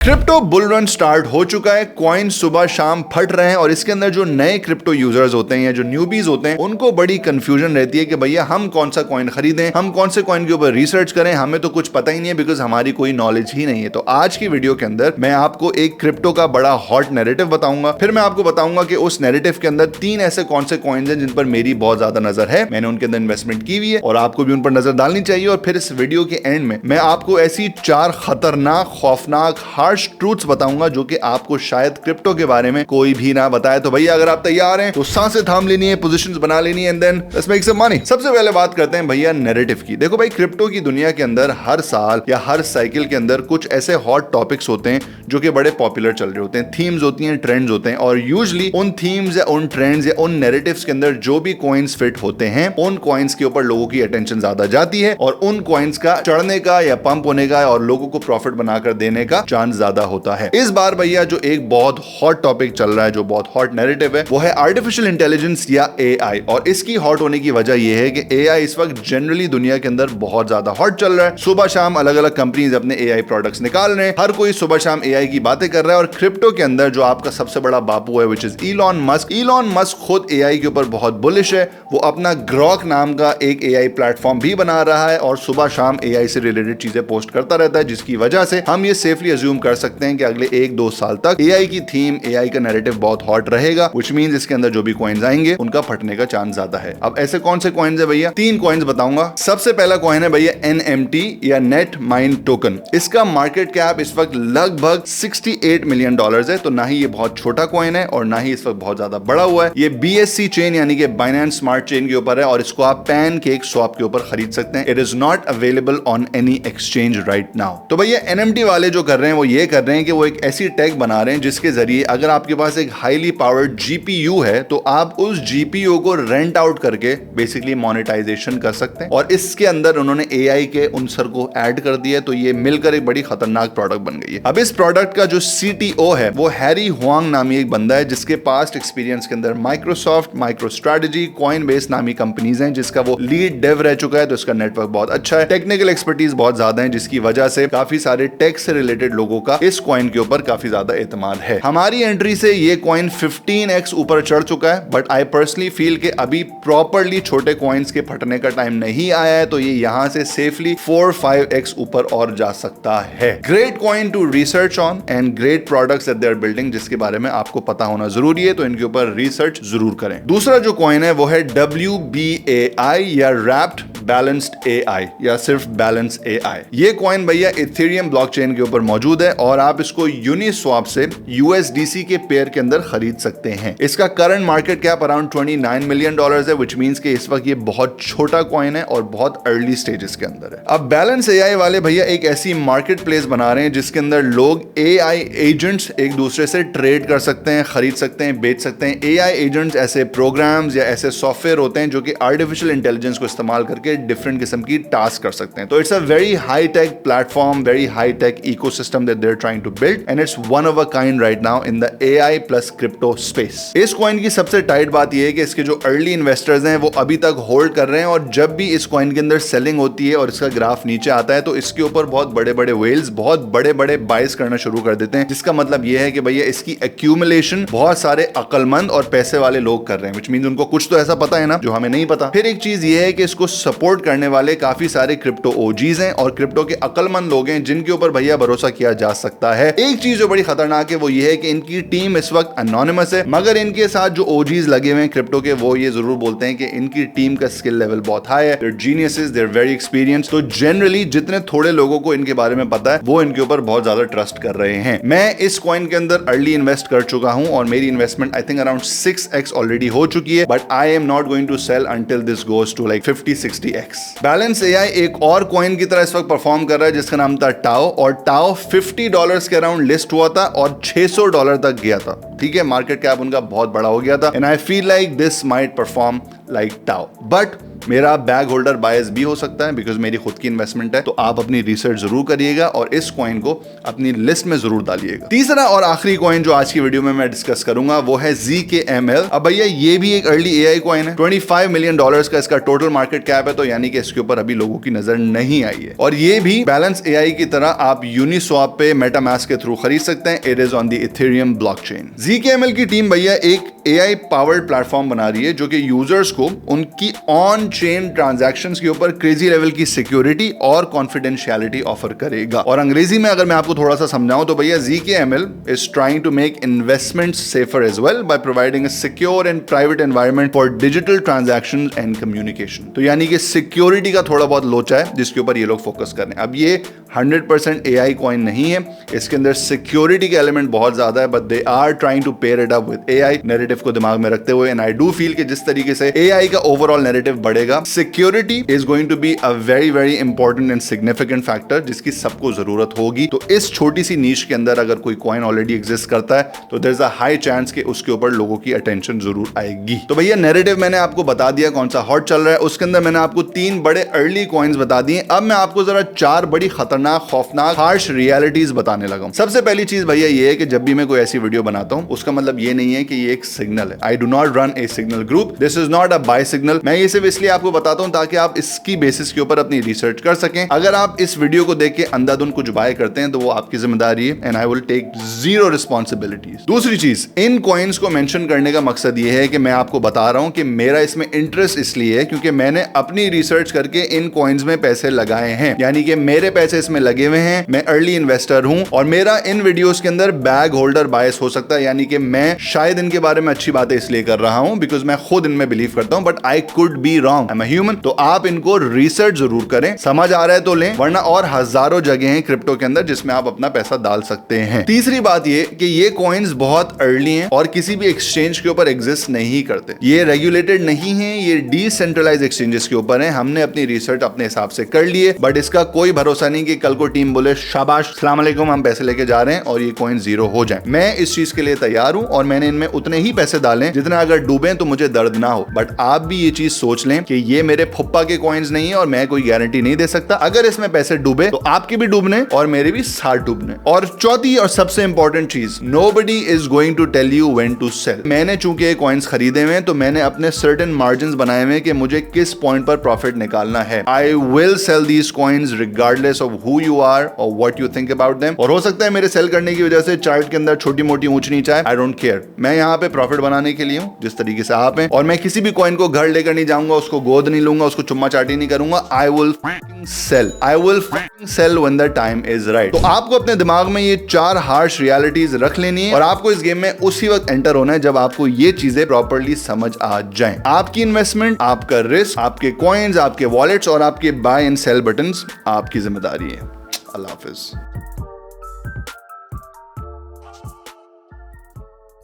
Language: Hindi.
क्रिप्टो बुल रन स्टार्ट हो चुका है। कॉइन सुबह शाम फट रहे हैं और इसके अंदर जो नए क्रिप्टो यूजर्स होते हैं या जो न्यूबीज होते हैं उनको बड़ी कंफ्यूजन रहती है कि भैया हम कौन सा कॉइन खरीदें, हम कौन से कॉइन के ऊपर रिसर्च करें, हमें तो कुछ पता ही नहीं है बिकॉज हमारी कोई नॉलेज ही नहीं है। तो आज की वीडियो के अंदर मैं आपको एक क्रिप्टो का बड़ा हॉट नैरेटिव बताऊंगा, फिर मैं आपको बताऊंगा कि उस नैरेटिव के अंदर 3 ऐसे कौन से कॉइन्स हैं जिन पर मेरी बहुत ज्यादा नजर है, मैंने उनके अंदर इन्वेस्टमेंट की हुई है और आपको भी उन पर नजर डालनी चाहिए। और फिर इस वीडियो के एंड में मैं आपको ऐसी 4 खतरनाक, खौफनाक, हार्श ट्रूथ्स बताऊंगा जो कि आपको शायद क्रिप्टो के बारे में कोई भी ना बताए। तो भैया अगर आप तैयार हैं तो सांसें थाम लेनी है, पोजीशंस बना लेनी है and then let's make some money. सबसे पहले बात करते हैं भैया नैरेटिव की। देखो भाई, क्रिप्टो की दुनिया के अंदर हर साल या हर साइकिल के अंदर कुछ ऐसे हॉट टॉपिक्स होते हैं जो कि बड़े पॉपुलर चल रहे होते हैं, थीम्स होती हैं, ट्रेंड्स होते हैं और यूजुअली उन थीम्स या उन ट्रेंड्स या उन नैरेटिव्स के अंदर जो भी कॉइन्स फिट होते हैं उन कॉइन्स के ऊपर लोगों की अटेंशन ज्यादा जाती है और उन कॉइन्स का चढ़ने का या पंप होने का और लोगों को प्रॉफिट बनाकर देने का चांस ज्यादा होता है। इस बार भैया जो एक बहुत हॉट टॉपिक चल रहा है, जो बहुत हॉट नैरेटिव है, वो है आर्टिफिशियल इंटेलिजेंस या एआई। और इसकी हॉट होने की वजह यह है कि एआई इस वक्त जनरली दुनिया के अंदर बहुत ज्यादा हॉट चल रहा है। सुबह शाम अलग अलग कंपनीज अपने एआई प्रोडक्ट्स निकाल रहे हैं, हर कोई सुबह शाम एआई की बातें कर रहा है। और क्रिप्टो के अंदर जो आपका सबसे बड़ा बापू है विच इज इलॉन मस्क खुद एआई के ऊपर बहुत बुलिश है। वो अपना ग्रॉक नाम का एक एआई प्लेटफॉर्म भी बना रहा है और सुबह शाम एआई से रिलेटेड चीजें पोस्ट करता रहता है, जिसकी वजह से हम ये सेफली अज्यूम कर सकते हैं कि अगले 1-2 साल तक एआई की थीम, एआई का नैरेटिव बहुत हॉट रहेगा, व्हिच मींस इसके अंदर जो भी कॉइन्स आएंगे उनका फटने का चांस ज्यादा है। अब ऐसे कौन से कॉइन्स है भैया? 3 कॉइन्स बताऊंगा। सबसे पहला कॉइन है भैया एनएमटी या नेट माइंड टोकन। इसका मार्केट कैप इस वक्त लगभग $68 मिलियन है। तो ना ही ये बहुत छोटा कॉइन है और ना ही इस वक्त बहुत ज्यादा बड़ा हुआ है। ये बीएससी चेन यानी कि बाइनेंस स्मार्ट चेन के ऊपर है और इसको आप पैनकेक स्वैप के ऊपर खरीद सकते हैं। It is not available on any exchange right now. तो भैया एनएमटी वाले जो कर रहे हैं वो ये कर रहे हैं कि वो एक ऐसी टेक बना रहे हैं जिसके जरिए अगर आपके पास एक हाईली पावर्ड जीपीयू है तो आप उस जीपीयू को रेंट आउट करके बेसिकली मोनेटाइजेशन कर सकते हैं। और इसके अंदर उन्होंने एआई के उनसर को ऐड कर दिया, तो ये मिलकर एक बड़ी खतरनाक प्रोडक्ट बन गई है। अब इस प्रोडक्ट का जो सीटीओ है वो हैरी हुआंग नामी एक बंदा है जिसके पास्ट एक्सपीरियंस के अंदर माइक्रोसॉफ्ट, माइक्रोस्ट्रेटजी, कॉइनबेस नामी कंपनीज हैं जिसका वो लीड डेव रह चुका है। तो इसका नेटवर्क बहुत अच्छा है, टेक्निकल एक्सपर्टीज बहुत ज्यादा है, जिसकी वजह से काफी सारे टेक से रिलेटेड लोगों का इस कॉइन के ऊपर काफी ज्यादा एतमाद है। हमारी एंट्री से ये कॉइन 15x ऊपर चढ़ चुका है, बट आई पर्सनली फील कि अभी प्रॉपरली छोटे कॉइन्स के फटने का टाइम नहीं आया है। तो ये यहां से सेफली 4-5x ऊपर और जा सकता है। Great coin to research on and great products that they are building, जिसके बारे में आपको पता होना जरूरी है, तो इनके ऊपर रिसर्च जरूर करें। दूसरा जो कॉइन है वो है WBAI या रैप्ड बैलेंस्ड एआई या सिर्फ बैलेंस एआई। ये कॉइन भैया इथेरियम ब्लॉकचेन के ऊपर मौजूद है और आप इसको यूनिस्वैप से USDC के पेयर के अंदर खरीद सकते हैं। इसका current market cap around $29 million है, व्हिच मींस कि इस वक्त ये बहुत छोटा कॉइन है और बहुत अर्ली स्टेजेस के अंदर है। अब बैलेंस एआई वाले भैया एक ऐसी मार्केट प्लेस बना रहे हैं जिसके अंदर लोग एआई एजेंट्स एक दूसरे से ट्रेड कर सकते हैं, खरीद सकते हैं, बेच सकते हैं। एआई एजेंट्स ऐसे प्रोग्राम्स या ऐसे सॉफ्टवेयर होते हैं जो कि आर्टिफिशियल इंटेलिजेंस को इस्तेमाल करके डिफरेंट किस्म की टास्क कर सकते हैं। तो it's a very high tech platform, very high tech ecosystem that they are trying to build and it's one of a kind right now in the AI plus crypto space. इस कॉइन की सबसे टाइट बात यह है कि इसके जो अर्ली इन्वेस्टर्स हैं वो अभी तक होल्ड कर रहे हैं और जब भी इस कॉइन के अंदर सेलिंग होती है और इसका ग्राफ नीचे आता है तो इसके ऊपर बहुत बड़े बड़े वेल्स बहुत बड़े बड़े बाइस करना शुरू कर देते हैं, जिसका मतलब यह है कि भैया इसकी एक्यूमुलेशन बहुत सारे अक्लमंद और पैसे वाले लोग कर रहे हैं, व्हिच मींस उनको कुछ तो ऐसा पता है ना जो हमें नहीं पता। फिर एक चीज ये है कि इसको सपोर्ट करने वाले काफी सारे क्रिप्टो ओजीज हैं और क्रिप्टो के अक्लमंद लोग हैं जिनके ऊपर भैया भरोसा किया जा सकता है। एक चीज जो बड़ी खतरनाक है वो ये है कि इनकी टीम इस वक्त अनोनिमस है, मगर इनके साथ जो ओजीज लगे हुए हैं क्रिप्टो के वो ये जरूर बोलते हैं कि इनकी टीम का स्किल लेवल बहुत हाई है, they're geniuses, they're very experience. तो जनरली जितने थोड़े लोगों को इनके बारे में पता है वो इनके ऊपर बहुत ज्यादा ट्रस्ट कर रहे हैं। मैं इस कॉइन के अंदर अर्ली इन्वेस्ट कर चुका हूं और मेरी investment I think around 6x already हो चुकी है, but I am not going to sell until this goes to like 50-60x। Balance AI एक और कॉइन की तरह इस वक्त परफॉर्म कर रहा है जिसका नाम था टाओ, और टाओ $50 के अराउंड लिस्ट हुआ था और $600 तक गया था। ठीक है, मार्केट कैप उनका बहुत बड़ा हो गया था and I feel like this might perform like tau, but मेरा बैग होल्डर बायस भी हो सकता है बिकॉज मेरी खुद की इन्वेस्टमेंट है। तो आप अपनी रिसर्च जरूर करिएगा और इस कॉइन को अपनी लिस्ट में जरूर डालिएगा। तीसरा और आखिरी कॉइन जो आज की वीडियो में मैं डिस्कस करूंगा वो है ZKML। अब भैया ये भी एक अर्ली AI कॉइन है। $25 मिलियन का इसका टोटल मार्केट कैप है, तो यानी कि इसके ऊपर अभी लोगों की नजर नहीं आई है। और ये भी बैलेंस AI की तरह आप यूनिस्वैप पे मेटामास्क के थ्रू खरीद सकते हैं। It is on the Ethereum blockchain. ZKML की टीम भैया एक AI पावर्ड प्लेटफॉर्म बना रही है जो कि यूजर्स को उनकी ऑन चेन ट्रांजैक्शंस के ऊपर क्रेजी लेवल की सिक्योरिटी और कॉन्फिडेंशियलिटी ऑफर करेगा। और अंग्रेजी में अगर मैं आपको थोड़ा सा समझाऊं तो भैया ZKML is trying to make investments safer as well by providing a secure and private environment for digital transactions and communication. तो यानी कि सिक्योरिटी का थोड़ा बहुत लोचा है जिसके ऊपर ये लोग फोकस कर रहे हैं। अब ये 100% AI कॉइन नहीं है, इसके अंदर सिक्योरिटी के एलिमेंट बहुत ज्यादा है, but they are trying to pair it up with AI narrative को दिमाग में रखते हुए। एंड आई डू फील कि जिस तरीके से AI का ओवरऑल नैरेटिव बढ़ेगा, security is going to be a very very important and significant factor जिसकी सबको जरूरत होगी। तो इस छोटी सी नीश के अंदर अगर कोई कॉइन ऑलरेडी एग्जिस्ट करता है तो there is a high chance कि उसके ऊपर लोगों की अटेंशन जरूर आएगी। तो भैया नैरेटिव मैंने आपको बता दिया कौन सा हॉट चल रहा है, उसके अंदर मैंने आपको 3 बड़े अर्ली कॉइन्स बता दिए। अब मैं आपको जरा 4 बड़ी खतरनाक, खौफनाक, हार्श रियलिटीज बताने लगा हूं। सबसे पहली चीज भैया ये है कि जब भी मैं कोई ऐसी वीडियो बनाता हूं उसका मतलब ये नहीं है कि ये एक सिग्नल है। I do not run a signal group, this is not a buy signal. मैं ये सिर्फ इसलिए आपको बताता हूं ताकि आप इसकी बेसिस के ऊपर अपनी रिसर्च कर सकें। अगर आप इस वीडियो को देख के अंधाधुंध कुछ बाय करते हैं तो वो आपकी जिम्मेदारी है and I will take zero responsibilities. दूसरी चीज, इन कॉइन्स को मेंशन करने का मकसद ये है कि मैं आपको बता रहा हूं कि मेरा इसमें इंटरेस्ट इसलिए है क्योंकि मैंने अपनी रिसर्च करके इन कॉइन्स में पैसे लगाए हैं, यानी कि मेरे पैसे इसमें लगे हुए हैं। मैं अर्ली इन्वेस्टर हूं और मेरा इन वीडियोस के अंदर बैग होल्डर बायस हो सकता है, यानी कि मैं शायद इनके बारे में अच्छी बातें इसलिए कर रहा हूं बिकॉज मैं खुद इनमें बिलीव करता हूं, but I could be wrong, I am a human. तो आप इनको रिसर्च जरूर करें, समझ आ रहा है तो लें, वरना और हजारों जगह हैं क्रिप्टो के अंदर जिसमें आप अपना पैसा डाल सकते हैं। तीसरी बात ये कि ये कॉइन्स बहुत अर्ली हैं और किसी भी एक्सचेंज के ऊपर एग्जिस्ट नहीं करते। ये रेगुलेटेड नहीं है, ये डिसेंट्रलाइज्ड एक्सचेंजेस के ऊपर है। हमने अपनी रिसर्च अपने हिसाब से कर लिए, बट इसका कोई भरोसा नहीं कि कल को टीम बोले शाबाश अस्सलाम वालेकुम हम पैसे लेके जा रहे हैं और ये कॉइन जीरो हो जाए। मैं इस चीज के लिए तैयार हूं और मैंने इनमें उतने ही पैसे डाले जितने अगर डूबे तो मुझे दर्द ना हो। बट आप भी ये चीज सोच लें कि ये मेरे फुप्पा के कॉइन्स नहीं है और मैं कोई गारंटी नहीं दे सकता। अगर इसमें पैसे डूबे तो आपके भी डूबने और मेरे भी साथ डूबने। और चौथी और सबसे इंपॉर्टेंट चीज, nobody is going to tell you when to sell. मैंने चूंकि ये कॉइन्स खरीदे हुए हैं तो मैंने अपने सर्टेन मार्जिन बनाए हुए कि मुझे किस पॉइंट पर प्रॉफिट निकालना है। I will sell these coins regardless of who you are और what you think about them. और हो सकता है मेरे सेल करने की वजह से चार्ट के अंदर छोटी मोटी ऊंच नीच आए, आई डोंट केयर। मैं यहाँ पे प्रॉफिट बनाने के लिए हूँ जिस तरीके से आप हैं, और मैं किसी भी कॉइन को घर लेकर नहीं जाऊंगा, उसको गोद नहीं लूंगा, उसको चुम्मा चाटी नहीं करूंगा। I will sell, I will sell when the time is right. तो आपको अपने दिमाग में ये 4 हार्श रियलिटीज रख लेनी है और आपको इस गेम में उसी वक्त एंटर होना है जब आपको ये चीजें प्रॉपर्ली समझ आ जाएं। आपकी इन्वेस्टमेंट, आपका रिस्क, आपके कॉइन्स, आपके वॉलेट्स और आपके बाय एंड सेल बटन्स आपकी जिम्मेदारी है। अल्लाह हाफिज।